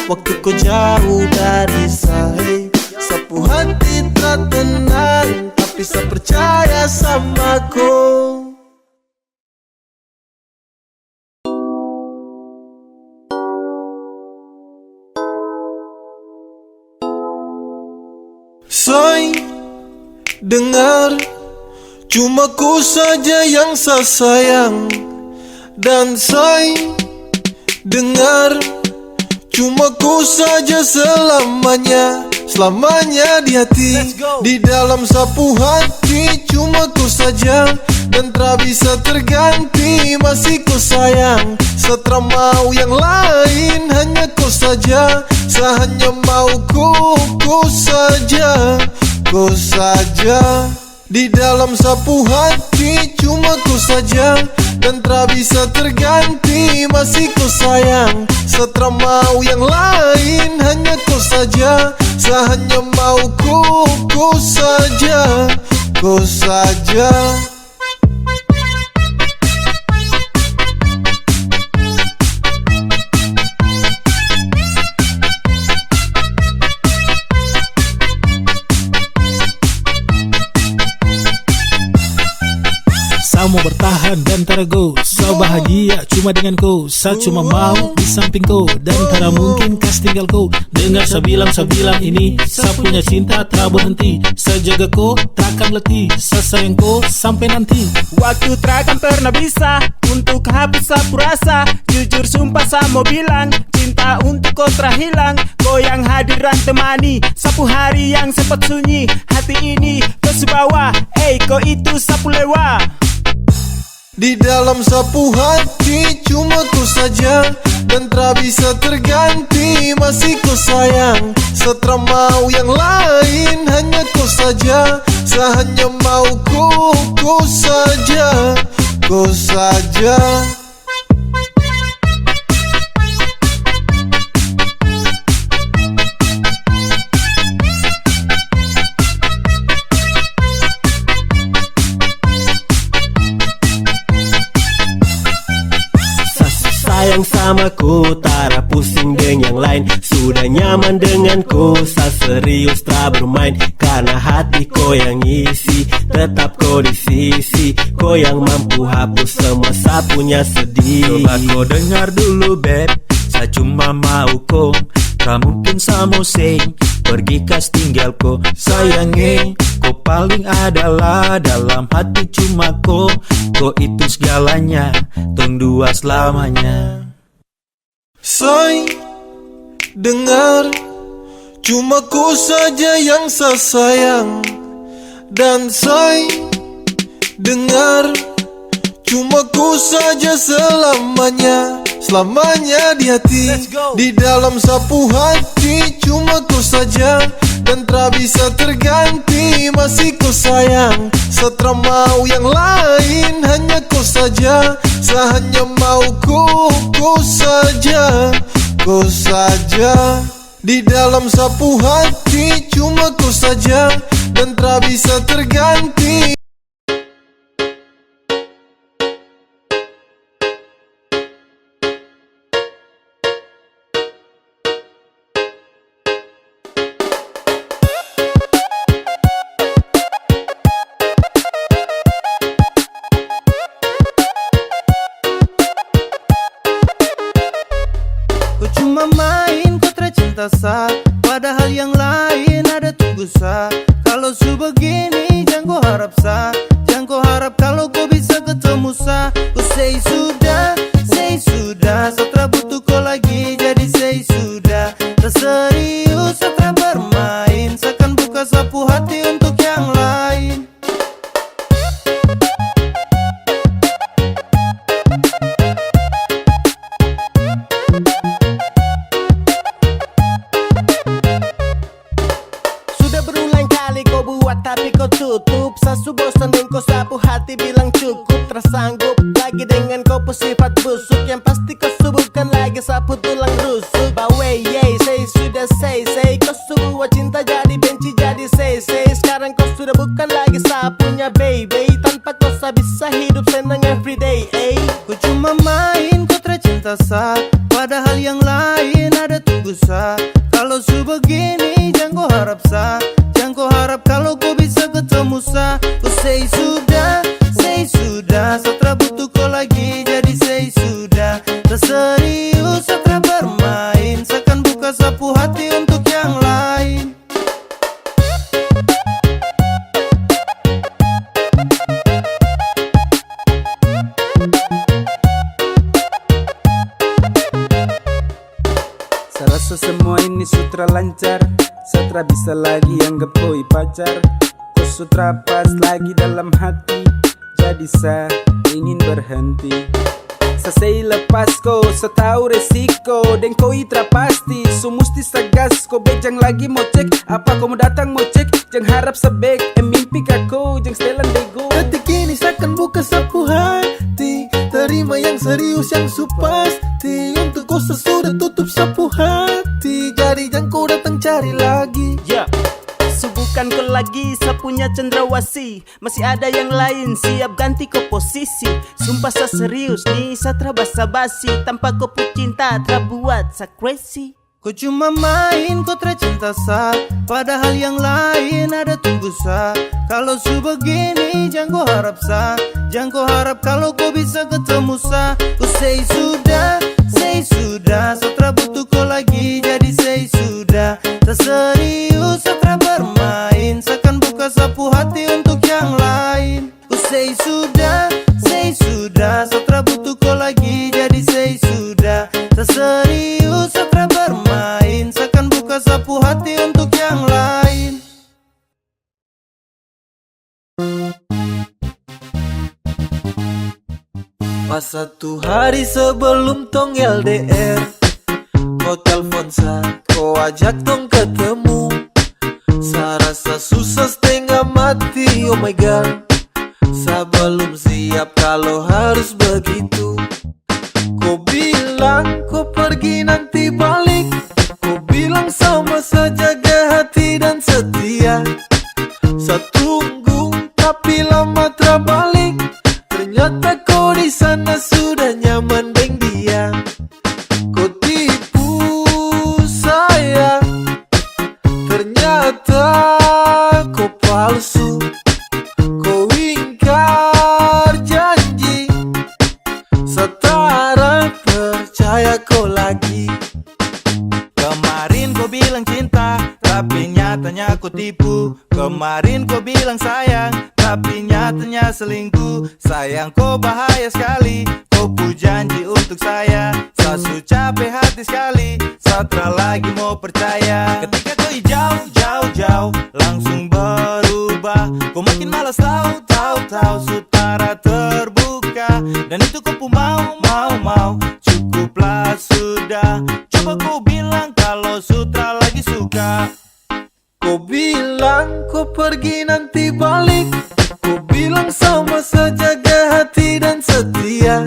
waktu kau jauh dari saya. Sapu hati tak tenang, tapi saya percaya sama kau. Say, dengar, cuma ku saja yang saya sayang. Dan say, dengar, cuma ku saja selamanya. Selamanya di hati, di dalam sapu hati. Cuma ku saja dan tak bisa terganti. Masih ku sayang, setelah mau yang lain. Hanya ku saja, saya hanya mau ku saja. Ku saja di dalam sapu hati. Cuma ku saja dan tak bisa terganti. Masih ku sayang, setelah mau yang lain. Hanya ku saja, saya hanya mau ku saja. Ku saja. Saya mau bertahan dan terago. Saya bahagia cuma dengan kau. Saya cuma mau di samping kau. Dan tak mungkin kas tinggal kau. Dengar saya bilang ini. Saya punya cinta tak berhenti. Saya jaga kau takkan letih. Saya sayang kau sampai nanti. Waktu takkan pernah bisa untuk hapus sapu rasa. Jujur sumpah saya mau bilang, cinta untuk kau terhilang. Kau yang hadiran temani sapu hari yang sempat sunyi. Hati ini kau sebawa, kau itu sapu lewa. Di dalam sapu hati cuma ku saja dan tak bisa terganti. Masih ku sayang, setelah mau yang lain. Hanya ku saja, saya hanya mau ku saja. Ku saja. Sayang sama ku, tak pusing dengan yang lain. Sudah nyaman denganku, saya serius tak bermain. Karena hati kau yang isi, tetap kau di sisi. Kau yang mampu hapus semua saya punya sedih. Coba kau dengar dulu beb, saya cuma mau kau. Tak mungkin saya mau sing, pergi kas tinggal kau. Sayangi, kau paling adalah dalam hati cuma kau. Kau itu segalanya, tong dua selamanya. Say, Dengar, cuma ku saja yang saya sayang. Dan say, dengar, cuma ku saja selamanya. Selamanya di hati, di dalam sapu hati. Cuma ku saja dan tak bisa terganti. Masih ku sayang, setelah mau yang lain. Hanya ku saja, saya hanya mau ku saja. Ku saja di dalam sapu hati. Cuma ku saja dan tak bisa terganti. Cuma main kotra cinta sah, padahal yang lain ada tunggu sah. Kalau su begini jangan kau harap sah, jangan kau harap kalau kau bisa ketemu sah. Ku say sudah, setelah butuh kau lagi jadi say sudah. Terserius setelah bermain, seakan buka sapu hati untuk yang lain. Tapi kau tutup, sasu bosan dan kau sapu hati bilang cukup. Tersanggup lagi dengan kau sifat busuk. Yang pasti kau subuhkan lagi sapu tulang rusuk. Bawe yey, say kau sebuah cinta jadi benci jadi say. Sekarang kau sudah bukan lagi sapunya baby. Tanpa kau bisa hidup senang everyday. Ku cuma main kotra cinta sah, padahal yang lain ada tunggu sah. Kalau su begini jangan kau harap sah, jangan kau harap kalau kau bisa ketemu sah. Ku say sudah, setelah butuh kau lagi jadi say sudah. Terserius setelah bermain, seakan buka sapu hati untuk yang lain. Saya rasa semua ini sutra lancar, setra bisa lagi anggap koi pacar. Kau sutra pas lagi dalam hati, jadi saya ingin berhenti. Saya lepas kau, setahu resiko. Dan kau itra pasti, so musti sagas. Kau bejang lagi mau cek, apa kau mau datang mau cek. Jangan harap sebek, mimpi kau, jangan setelan bego. Detik ini seakan buka sapu hati, terima yang serius yang supasti. Untuk kau sesudah tutup sapu hati, jadi jangan kau datang cari lagi. Subuhkan kau lagi sapunya cendrawasih. Masih ada yang lain siap ganti kau posisi. Sumpah saya serius nih, saya tra basa-basi. Tanpa kau cinta tra buat saya crazy. Kau cuma main kotra cinta sah, padahal yang lain ada tunggu sah. Kalau su begini jangan kau harap sah, jangan kau harap kalau kau bisa ketemu sah. Ku say sudah, setelah butuh kau lagi jadi say sudah. Terserius setelah bermain, seakan buka sapu hati untuk yang lain. Ku say sudah, setelah butuh kau lagi jadi say sudah. Terserius setelah bermain, seakan buka sapu hati untuk yang lain. Pas satu hari sebelum tong LDR, kau telpon saya, kau ajak tong ketemu. Saya rasa susah setengah mati, oh my god. Saya belum siap kalau harus begitu. Kau bilang kau pergi nanti balik, kau bilang sama saja jaga hati dan setia. Saya tunggu tapi lama terbalik, ternyata kau di sana sudah nyaman dengan dia. Kau tipu saya, ternyata kau palsu. Kau ingkar janji, setara percaya kau lagi. Kemarin kau bilang cinta, tapi nyatanya kau tipu. Kemarin kau bilang sayang, tapi nyatanya selingkuh. Sayang kau bahaya sekali, kau kau pu janji untuk saya. Sasu capek hati sekali, satra lagi mau percaya. Ketika kau jauh, langsung berubah. Kau makin malas tahu, sutara terbuka. Dan itu kau pu mau, cukuplah sudah. Coba kau bilang kalau sutra lagi suka. Kau bilang kau pergi nanti balik. Kau bilang sama saja jaga hati dan setia.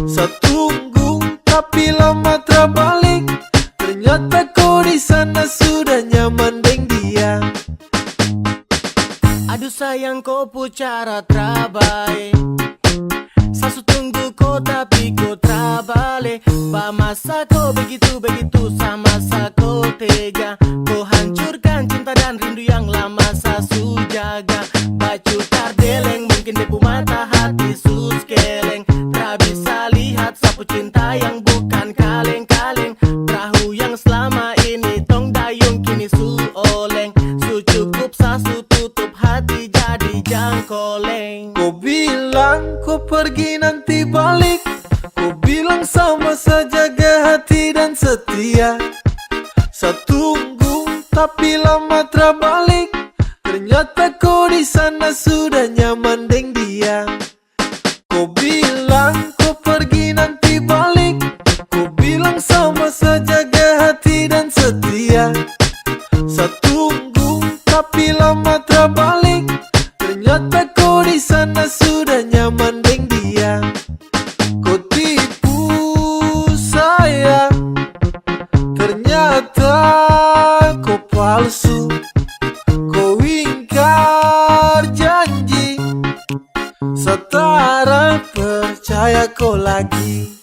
Saya tunggu tapi lama terbalik. Ternyata kau di sana sudah nyaman deng dia. Aduh sayang kau pu cara trabaik. Sasu tunggu kau tapi kau trabale. Ba masa kau begitu sama sa kau tega. Kau hancurkan cinta dan rindu yang lama sasu jaga. Baju tardeleng mungkin debu mata hati sus keleng. Tak bisa lihat sapu cinta yang bukan kaleng-kaleng. Perahu yang selama ini tong dayung kini su oleng. Su cukup sasu tutup hati jadi jangkoleng. Kau bilang kau pergi nanti balik. Kau bilang sama saja jaga hati dan setia. Saya tunggu tapi lama terbalik. Ternyata kau di sana sudah nyaman deng dia. Kau bilang kau pergi nanti balik. Kau bilang sama saja jaga hati dan setia. Saya tunggu tapi lama terbalik. Ternyata kau di sana sudah nyaman deng dia. Kau tipu saya. Ternyata kau palsu. Kau ingkar janji. Setara percaya kau lagi.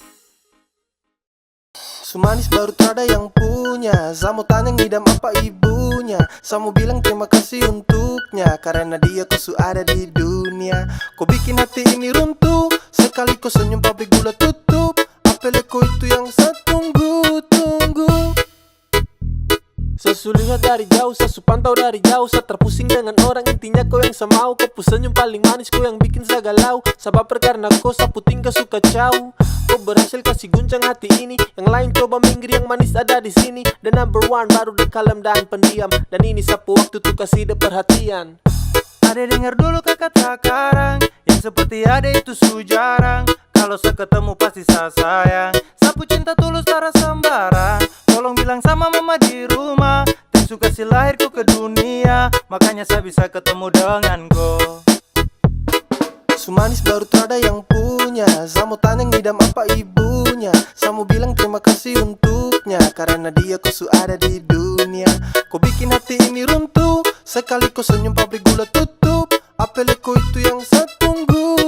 Sumanis baru tak ada yang punya. Saya mau tanya ngidam apa ibunya. Saya mau bilang terima kasih untuknya. Karena dia kau su ada di dunia. Kau bikin hati ini runtuh. Sekali kau senyum pabrik gula tutup. Apel kau itu yang saya tunggu. Sasu lihat dari jauh, sasu pantau dari jauh. Saya terpusing dengan orang, intinya kau yang saya mau. Kau pu senyum paling manis, kau yang bikin saya galau. Sebab karena kau sapu tinggal suka caw. Kau berhasil kasih guncang hati ini. Yang lain coba minggir, yang manis ada di sini. Dan number one baru the kalem dan pendiam. Dan ini sapu waktu tuh kasih de perhatian. Ade dengar dulu kakak sekarang. Yang seperti ade itu su jarang. Kalau saya ketemu pasti saya sayang. Sapu cinta tulus tak sembarang. Tolong bilang sama mama di rumah. Tentu kasih lahirku ke dunia. Makanya saya bisa ketemu dengan kau. Sumanis baru tak ada yang punya. Saya mau tanya ngidam apa ibunya. Saya mau bilang terima kasih untuknya. Karena dia kau su ada di dunia. Kau bikin hati ini runtuh. Sekali kau senyum pabrik gula tutup. Apel kau itu yang saya tunggu.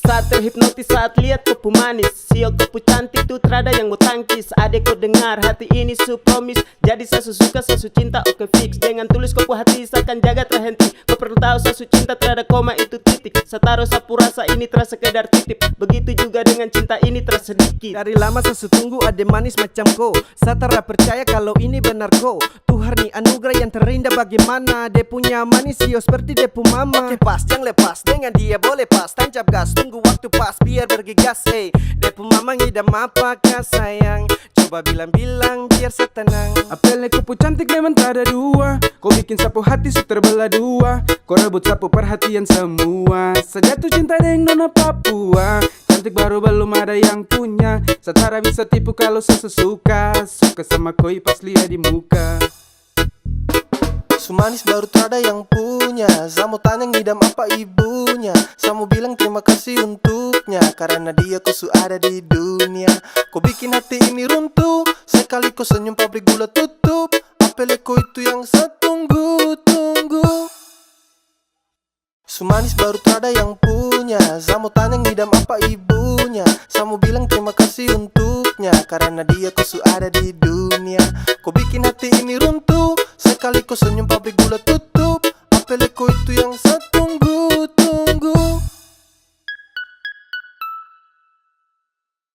Saat terhipnotis saat lihat kau pu manis. Sio kau pu cantik tuh terada yang mau tangkis. Adek kau dengar hati ini su promise. Jadi sasu suka sasu cinta oke fix. Dengan tulus kau pu hati seakan jaga terhenti. Kau perlu tahu sasu cinta terada koma itu titik. Setaro sapu rasa ini terasa sekedar titip. Begitu juga dengan cinta ini terasa sedikit. Dari lama sasu tunggu ade manis macam kau. Saya percaya kalau ini benar kau. Tuhan nih anugerah yang terindah bagaimana. Dia punya manis sio seperti dia pu mama. Oke pas jangan lepas dengan dia boleh pas. Tancap gas tunggu waktu pas biar bergegas. Hey dia pu mama ngidam apakah sayang. Coba bilang-bilang biar saya tenang. Apelnya kau pu cantik memang tak ada dua. Kau bikin sapu hati su terbelah dua. Kau rebut sapu perhatian semua. Sejatuh cinta dengan nona Papua. Cantik baru belum ada yang punya. Setara bisa tipu kalau sesuka. Suka sama koi pas lihat di muka. Sumanis baru tak ada yang punya. Saya mau tanya ngidam apa ibunya. Saya mau bilang terima kasih untuknya. Karena dia kau su ada di dunia. Kau bikin hati ini runtuh. Sekali kau senyum pabrik gula tutup. Apel kau itu yang saya tunggu. Sumanis baru tak ada yang punya. Saya mau tanya ngidam apa ibunya. Saya mau bilang terima kasih untuknya. Karena dia kau su ada di dunia. Kau bikin hati ini runtuh. Sekali kau senyum pabrik gula tutup. Apel kau itu yang saya tunggu.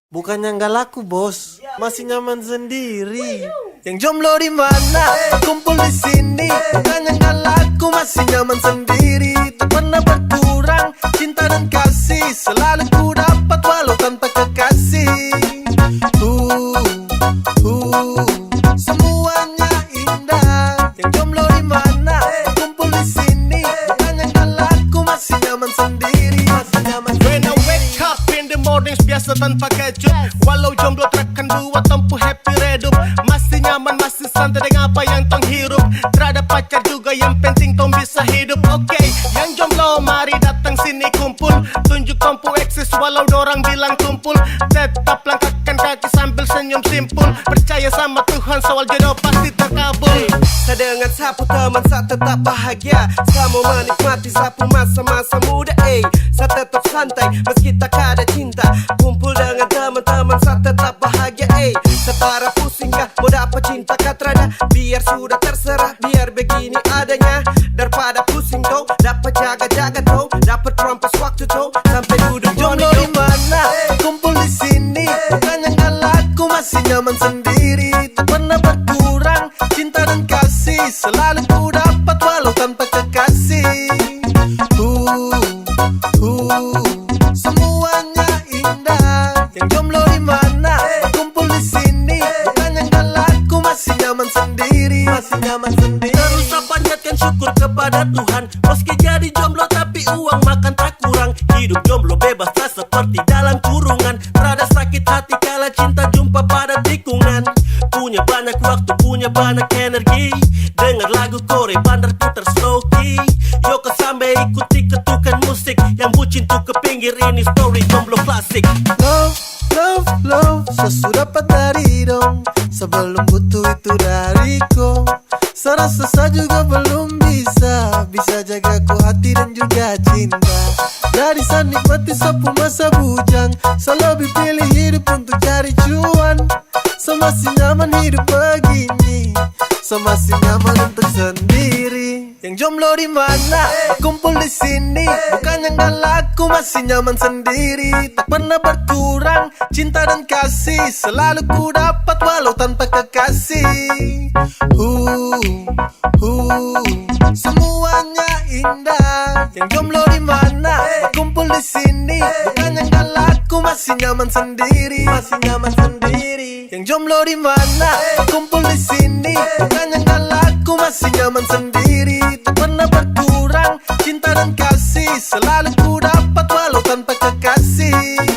Bukannya nggak laku bos, masih nyaman sendiri. Yang jomblo di mana? Kumpul di sini. Bukannya nggak laku, masih nyaman sendiri. Tak pernah berkurang cinta dan kasih. tong hirup. Terada pacar juga yang penting tong bisa hidup. Oke, yang jomblo mari datang sini kumpul. Tunjuk kompu eksis walau dorang bilang tumpul. Tetap langkahkan kaki sambil senyum simpul. Percaya sama Tuhan soal jodoh pasti terkabul. Saya dengan sapu teman saya tetap bahagia. Saya mau menikmati sapu masa-masa muda. Saya tetap santai meski tak ada cinta. Kumpul dengan teman-teman saya tetap bahagia. Setara pusing kah mau dapat cinta katrada. Biar sudah terserah, biar begini adanya. Daripada pusing tau, dapat jaga-jaga tau, dapat rampas waktu tau, sampai duduk Jomblo di mana? Kumpul di sini. Bukan yang galakku masih nyaman sendiri. Tak pernah berkurang cinta dan kasih. Selalu ku dapat walau tanpa kekasih. Semuanya indah. Yang jomblo di mana? Kumpul di sini. Bukan yang galakku masih nyaman sendiri. Masih nyaman sendiri. Terus panjatkan syukur kepada Tuhan. Meski jadi jomblo tapi uang makan tak kurang. Hidup jomblo bebas tak seperti dalam kurungan. Rada sakit hati kala cinta jumpa pada tikungan. Punya banyak waktu, punya banyak energi. Dengar lagu Korea bandar putar slow key. Yoko sampai ikuti ketukan musik. Yang bucin tuh ke pinggir ini story jomblo klasik. Love, love, love, sesudah patari dong. Sebelum butuh itu dariku. Saya rasa saya juga belum bisa jaga ku hati dan juga cinta. Jadi saya nikmati sapu masa bujang. Saya lebih pilih hidup untuk cari cuan. Saya masih nyaman hidup begini. Saya masih nyaman untuk sendiri. Yang jomblo di mana? Kumpul di sini. Bukan yang galakku masih nyaman sendiri. Tak pernah berkurang cinta dan kasih. Selalu ku dapat walau tanpa kekasih. Semuanya indah. Yang jomblo di mana? Kumpul di sini. Bukan yang galakku masih nyaman sendiri. Masih nyaman sendiri. Yang jomblo di mana? Kumpul di sini. Bukan yang galakku masih nyaman sendiri. Tak pernah berkurang cinta dan kasih. Selalu ku dapat walau tanpa kekasih.